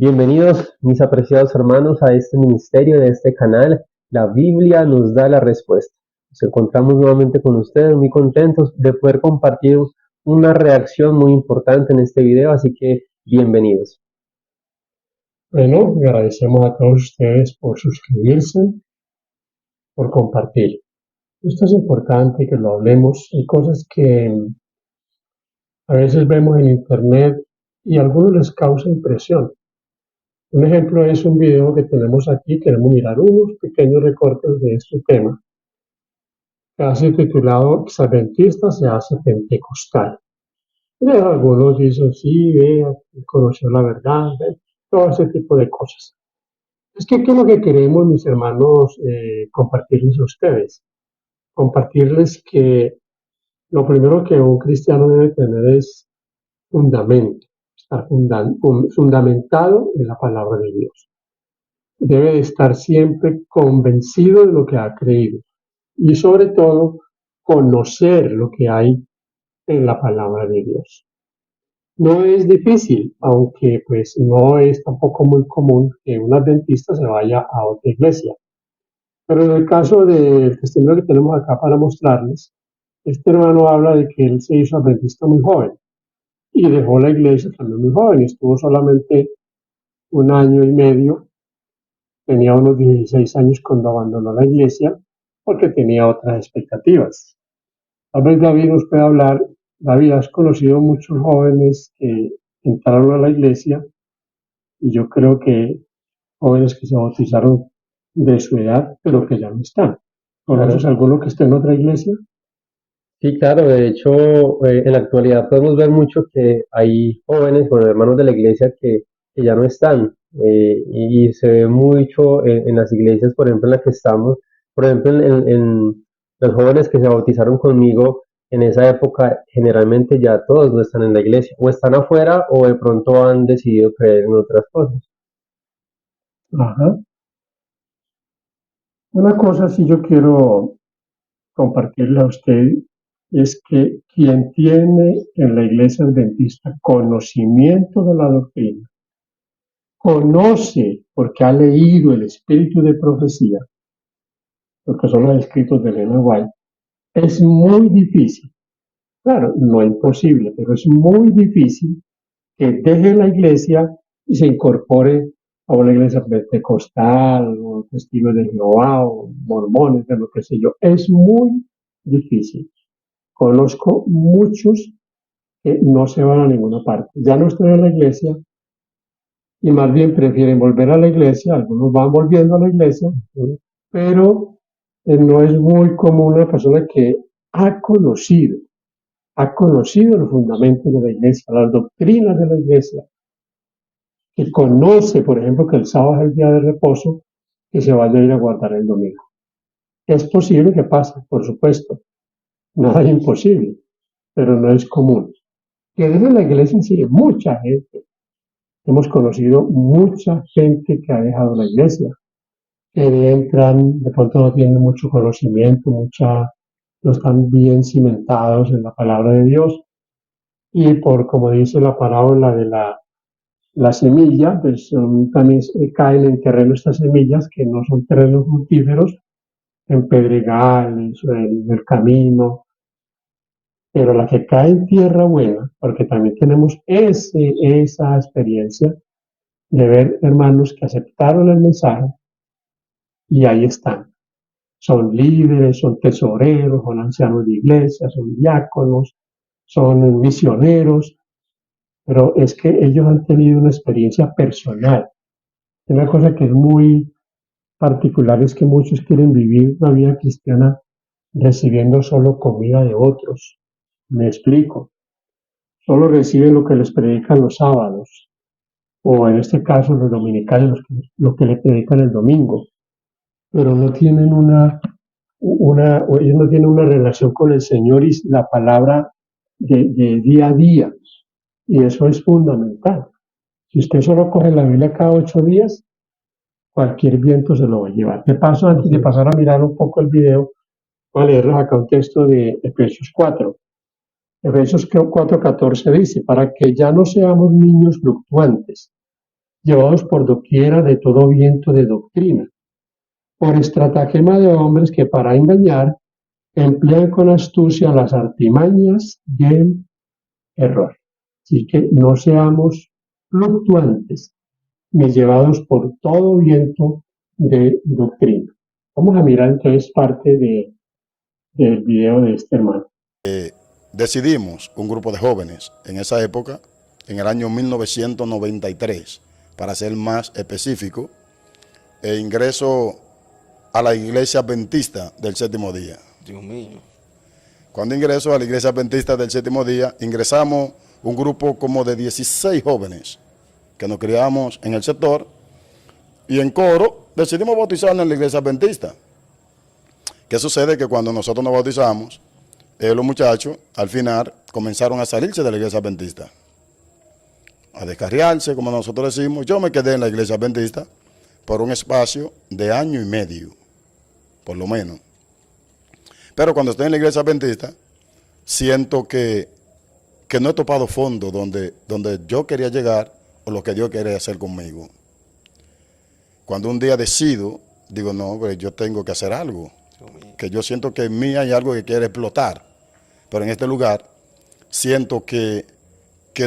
Bienvenidos, mis apreciados hermanos, a este ministerio de este canal. La Biblia nos da la respuesta. Nos encontramos nuevamente con ustedes, muy contentos de poder compartir una reacción muy importante en este video, así que bienvenidos. Bueno, agradecemos a todos ustedes por suscribirse, por compartir. Esto es importante que lo hablemos. Hay cosas que a veces vemos en internet y a algunos les causa impresión. Un ejemplo es un video que tenemos aquí. Queremos mirar unos pequeños recortes de este tema, casi titulado "Adventista se hace pentecostal". Y algunos dicen, sí, vea, conoció la verdad, todo ese tipo de cosas. Es que, ¿qué es lo que queremos, mis hermanos, compartirles a ustedes? Compartirles que lo primero que un cristiano debe tener es fundamento, estar fundamentado en la palabra de Dios. Debe de estar siempre convencido de lo que ha creído y sobre todo conocer lo que hay en la palabra de Dios. No es difícil, aunque pues no es tampoco muy común que un adventista se vaya a otra iglesia. Pero en el caso del testimonio que tenemos acá para mostrarles, este hermano habla de que él se hizo adventista muy joven y dejó la iglesia también muy joven. Estuvo solamente un año y medio, tenía unos 16 años cuando abandonó la iglesia porque tenía otras expectativas. Tal vez David nos puede hablar. David, has conocido muchos jóvenes que entraron a la iglesia y yo creo que jóvenes que se bautizaron de su edad, pero que ya no están. ¿Conoces Claro. alguno que esté en otra iglesia? Sí, claro, de hecho, en la actualidad podemos ver mucho que hay jóvenes, bueno, hermanos de la iglesia que ya no están, y se ve mucho en las iglesias, por ejemplo, en la que estamos, por ejemplo, en los jóvenes que se bautizaron conmigo en esa época, generalmente ya todos no están en la iglesia, o están afuera o de pronto han decidido creer en otras cosas. Ajá. Una cosa sí yo quiero compartirle a usted es que quien tiene en la iglesia adventista conocimiento de la doctrina, conoce porque ha leído el espíritu de profecía, lo que son los escritos de Elena White, es muy difícil. Claro, no es imposible, pero es muy difícil que deje la iglesia y se incorpore a una iglesia pentecostal o testigos de Jehová o mormones, de lo que sé yo. Es muy difícil. Conozco muchos que no se van a ninguna parte. Ya no están en la iglesia y más bien prefieren volver a la iglesia. Algunos van volviendo a la iglesia, pero no es muy común una persona que ha conocido los fundamentos de la iglesia, las doctrinas de la iglesia, que conoce, por ejemplo, que el sábado es el día de reposo, que se vaya a ir a guardar el domingo. Es posible que pase, por supuesto, nada es imposible, pero no es común. Que deje la iglesia sigue mucha gente. Hemos conocido mucha gente que ha dejado la iglesia, que entran, de pronto no tienen mucho conocimiento, no están bien cimentados en la palabra de Dios, y por, como dice la parábola de la semilla, pues también caen en terreno estas semillas que no son terrenos fructíferos, en pedregales, en el camino, pero la que cae en tierra buena, porque también tenemos esa experiencia de ver hermanos que aceptaron el mensaje y ahí están. Son líderes, son tesoreros, son ancianos de iglesia, son diáconos, son misioneros, pero es que ellos han tenido una experiencia personal. Una cosa que es muy particular es que muchos quieren vivir una vida cristiana recibiendo solo comida de otros. Me explico. Solo reciben lo que les predican los sábados, o en este caso los dominicales, lo que le predican el domingo, pero no tienen ellos no tienen una relación con el Señor y la palabra de día a día, y eso es fundamental. Si usted solo coge la Biblia cada 8 días, cualquier viento se lo va a llevar. De paso, antes de pasar a mirar un poco el video, voy a leerles acá un texto de Efesios 4. Efesios 4:14 dice, para que ya no seamos niños fluctuantes, llevados por doquiera de todo viento de doctrina, por estratagema de hombres que para engañar emplean con astucia las artimañas del error. Así que no seamos fluctuantes ni llevados por todo viento de doctrina. Vamos a mirar entonces parte del video de este hermano. Decidimos, un grupo de jóvenes, en esa época, en el año 1993, para ser más específico, ingreso a la Iglesia Adventista del Séptimo Día. Dios mío. Cuando ingreso a la Iglesia Adventista del Séptimo Día, ingresamos un grupo como de 16 jóvenes que nos criamos en el sector y en coro decidimos bautizarnos en la Iglesia Adventista. ¿Qué sucede? Que cuando nosotros nos bautizamos, los muchachos al final comenzaron a salirse de la Iglesia Adventista, a descarriarse, como nosotros decimos. Yo me quedé en la Iglesia Adventista por un espacio de año y medio, por lo menos. Pero cuando estoy en la Iglesia Adventista, siento que no he topado fondo donde yo quería llegar o lo que Dios quiere hacer conmigo. Cuando un día decido, digo, no, pues yo tengo que hacer algo, que yo siento que en mí hay algo que quiere explotar, pero en este lugar siento que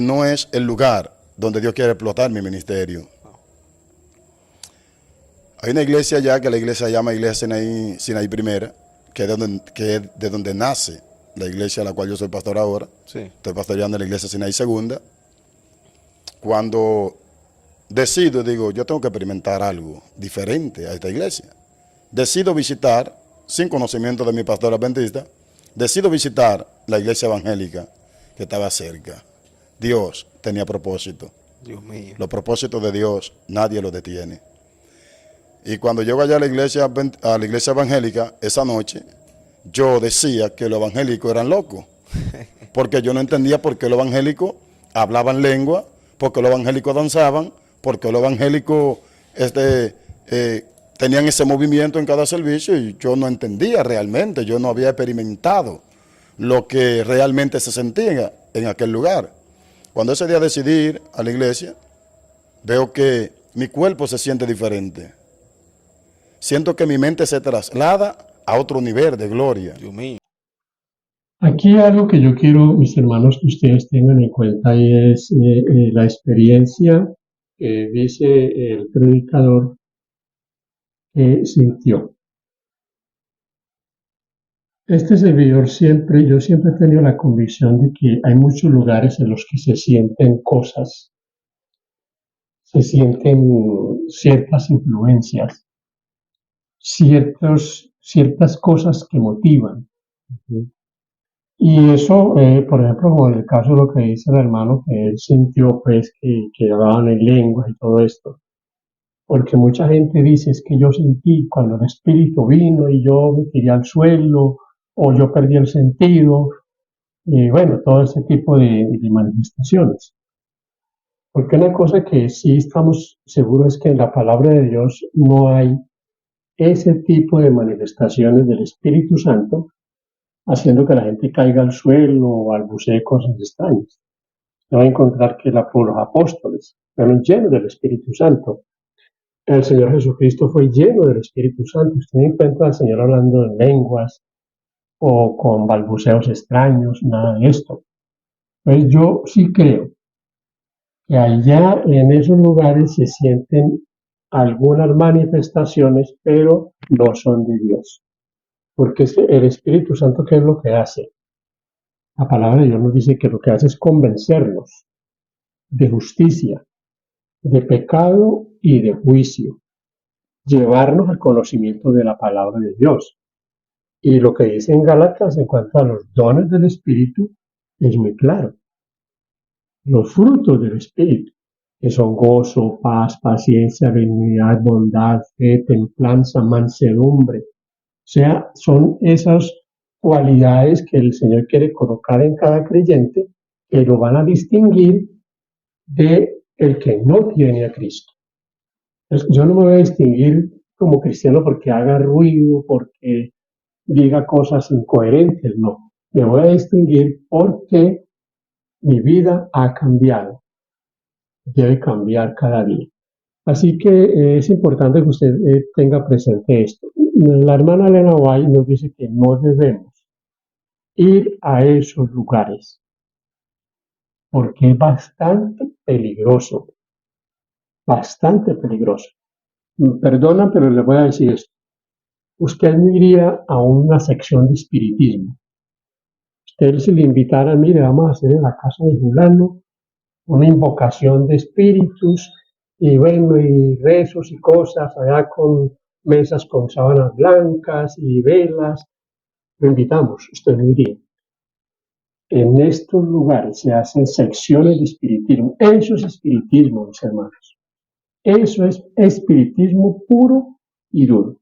no es el lugar donde Dios quiere explotar mi ministerio. Hay una iglesia allá que la iglesia se llama Iglesia Sinaí Primera, que es de donde nace la iglesia a la cual yo soy pastor ahora. Sí. Estoy pastoreando en la Iglesia Sinaí Segunda. Cuando decido, digo, yo tengo que experimentar algo diferente a esta iglesia. Decido visitar, sin conocimiento de mi pastor adventista, decido visitar la iglesia evangélica que estaba cerca. Dios tenía propósito. Dios mío. Los propósitos de Dios nadie los detiene. Y cuando llego allá a la iglesia evangélica, esa noche, yo decía que los evangélicos eran locos. Porque yo no entendía por qué los evangélicos hablaban lengua, por qué los evangélicos danzaban, por qué los evangélicos tenían ese movimiento en cada servicio, y yo no entendía realmente, yo no había experimentado lo que realmente se sentía en aquel lugar. Cuando ese día decidí ir a la iglesia, veo que mi cuerpo se siente diferente. Siento que mi mente se traslada a otro nivel de gloria. Dios mío. Aquí algo que yo quiero, mis hermanos, que ustedes tengan en cuenta y es la experiencia que dice el predicador que sintió. Este servidor yo siempre he tenido la convicción de que hay muchos lugares en los que se sienten cosas, se sienten ciertas influencias, ciertas cosas que motivan. Y eso, por ejemplo, como en el caso de lo que dice el hermano, que él sintió pues que hablaban en lenguas y todo esto. Porque mucha gente dice, es que yo sentí cuando el Espíritu vino y yo me tiré al suelo, o yo perdí el sentido, y bueno, todo ese tipo de manifestaciones. Porque una cosa que sí estamos seguros es que en la palabra de Dios no hay ese tipo de manifestaciones del Espíritu Santo, haciendo que la gente caiga al suelo o balbucee cosas extrañas. Se va a encontrar que los apóstoles fueron llenos del Espíritu Santo. El Señor Jesucristo fue lleno del Espíritu Santo. Usted no encuentra al Señor hablando en lenguas o con balbuceos extraños, nada de esto. Pues yo sí creo que allá en esos lugares se sienten algunas manifestaciones, pero no son de Dios. Porque es que el Espíritu Santo, ¿qué es lo que hace? La palabra de Dios nos dice que lo que hace es convencernos de justicia, de pecado y de juicio, llevarnos al conocimiento de la palabra de Dios. Y lo que dice en Gálatas en cuanto a los dones del Espíritu es muy claro. Los frutos del Espíritu, que son gozo, paz, paciencia, benignidad, bondad, fe, templanza, mansedumbre. O sea, son esas cualidades que el Señor quiere colocar en cada creyente que lo van a distinguir de el que no tiene a Cristo. Entonces, yo no me voy a distinguir como cristiano porque haga ruido, porque diga cosas incoherentes, no. Me voy a distinguir porque mi vida ha cambiado. Debe cambiar cada día. Así que es importante que usted tenga presente esto. La hermana Elena White nos dice que no debemos ir a esos lugares porque es bastante peligroso, bastante peligroso. Perdona, pero le voy a decir esto. Usted no iría a una sección de espiritismo. Usted si le invitara, mire, vamos a hacer en la casa de fulano una invocación de espíritus y bueno, y rezos y cosas allá con mesas con sábanas blancas y velas. Lo invitamos, usted no iría. En estos lugares se hacen secciones de espiritismo. Eso es espiritismo, mis hermanos. Eso es espiritismo puro y duro.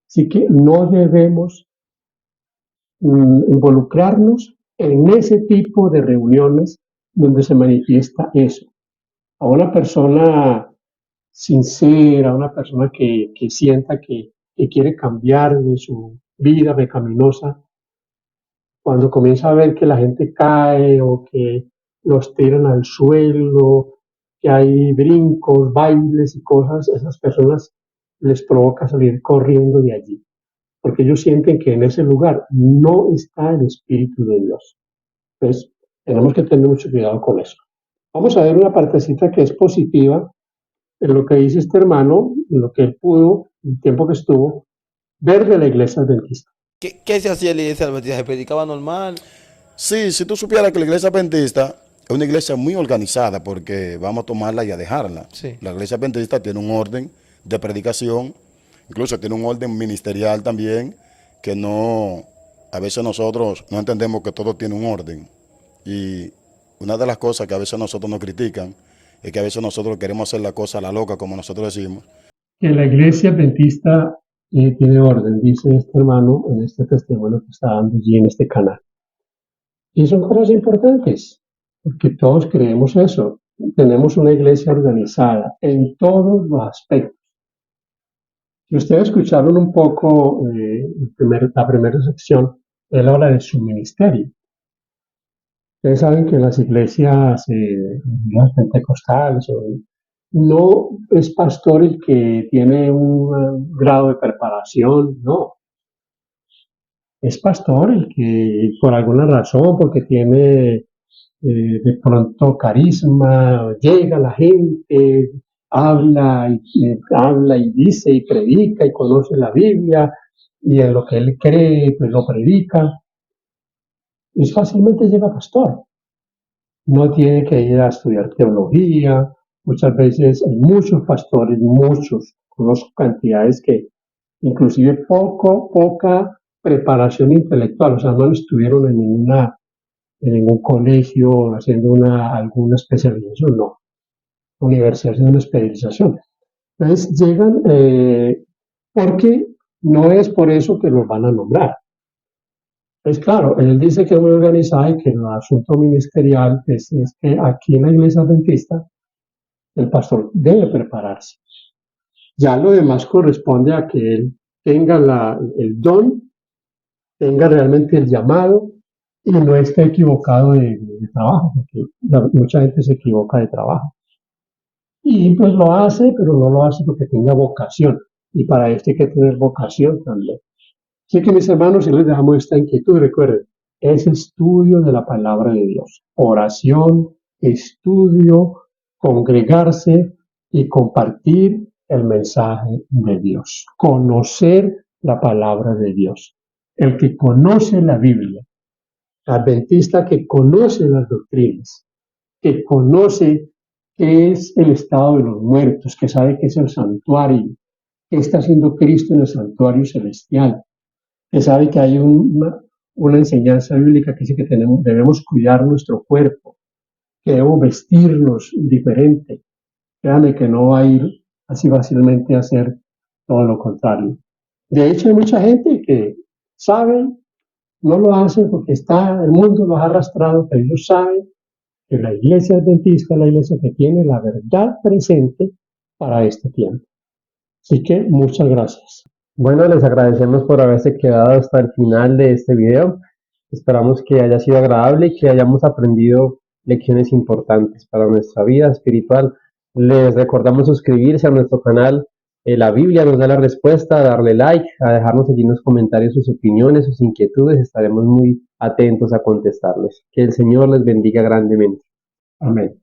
Así que no debemos involucrarnos en ese tipo de reuniones donde se manifiesta eso. A una persona sincera, a una persona que sienta que quiere cambiar de su vida pecaminosa, cuando comienza a ver que la gente cae o que los tiran al suelo, que hay brincos, bailes y cosas, esas personas les provoca salir corriendo de allí, porque ellos sienten que en ese lugar no está el Espíritu de Dios. Entonces, tenemos que tener mucho cuidado con eso. Vamos a ver una partecita que es positiva en lo que dice este hermano, en lo que él pudo, el tiempo que estuvo, ver de la iglesia adventista. ¿Qué se hacía en la iglesia adventista? ¿Se predicaba normal? Sí, si tú supieras que la iglesia adventista es una iglesia muy organizada, porque vamos a tomarla y a dejarla. Sí. La iglesia adventista tiene un orden de predicación, incluso tiene un orden ministerial también, que no, a veces nosotros no entendemos que todo tiene un orden. Y una de las cosas que a veces nosotros nos critican es que a veces nosotros queremos hacer la cosa a la loca, como nosotros decimos. Que la iglesia adventista tiene orden, dice este hermano en este testimonio que está dando allí en este canal. Y son cosas importantes, porque todos creemos eso. Tenemos una iglesia organizada en todos los aspectos. Si ustedes escucharon un poco la primera sección, él habla de su ministerio. Ustedes saben que en las iglesias las pentecostales no es pastor el que tiene un grado de preparación, no. Es pastor el que por alguna razón, porque tiene de pronto carisma, llega a la gente, habla y dice y predica y conoce la Biblia y en lo que él cree, pues lo predica. Y fácilmente llega pastor. No tiene que ir a estudiar teología. Muchas veces hay muchos pastores, muchos, conozco cantidades que inclusive poca preparación intelectual, o sea, no estuvieron en ningún colegio haciendo alguna especialización, no, universidad haciendo una especialización. Entonces llegan porque no es por eso que los van a nombrar. Pues claro, él dice que es muy organizado y que el asunto ministerial es que aquí en la iglesia adventista el pastor debe prepararse. Ya lo demás corresponde a que él tenga el don, tenga realmente el llamado y no esté equivocado de trabajo, porque mucha gente se equivoca de trabajo. Y pues lo hace, pero no lo hace porque tenga vocación. Y para esto hay que tener vocación también. Así que mis hermanos, si les dejamos esta inquietud, recuerden, es estudio de la palabra de Dios. Oración, estudio, congregarse y compartir el mensaje de Dios. Conocer la palabra de Dios. El que conoce la Biblia, adventista que conoce las doctrinas, que conoce qué es el estado de los muertos, que sabe qué es el santuario, qué está haciendo Cristo en el santuario celestial, que sabe que hay una enseñanza bíblica que dice que debemos cuidar nuestro cuerpo, que debemos vestirnos diferente. Créame que no va a ir así fácilmente a hacer todo lo contrario. De hecho, hay mucha gente que sabe, no lo hace porque el mundo los ha arrastrado, pero ellos saben que la iglesia adventista es la iglesia que tiene la verdad presente para este tiempo. Así que muchas gracias. Bueno, les agradecemos por haberse quedado hasta el final de este video. Esperamos que haya sido agradable y que hayamos aprendido lecciones importantes para nuestra vida espiritual. Les recordamos suscribirse a nuestro canal. La Biblia nos da la respuesta, a darle like, a dejarnos allí en los comentarios sus opiniones, sus inquietudes. Estaremos muy atentos a contestarles. Que el Señor les bendiga grandemente. Amén.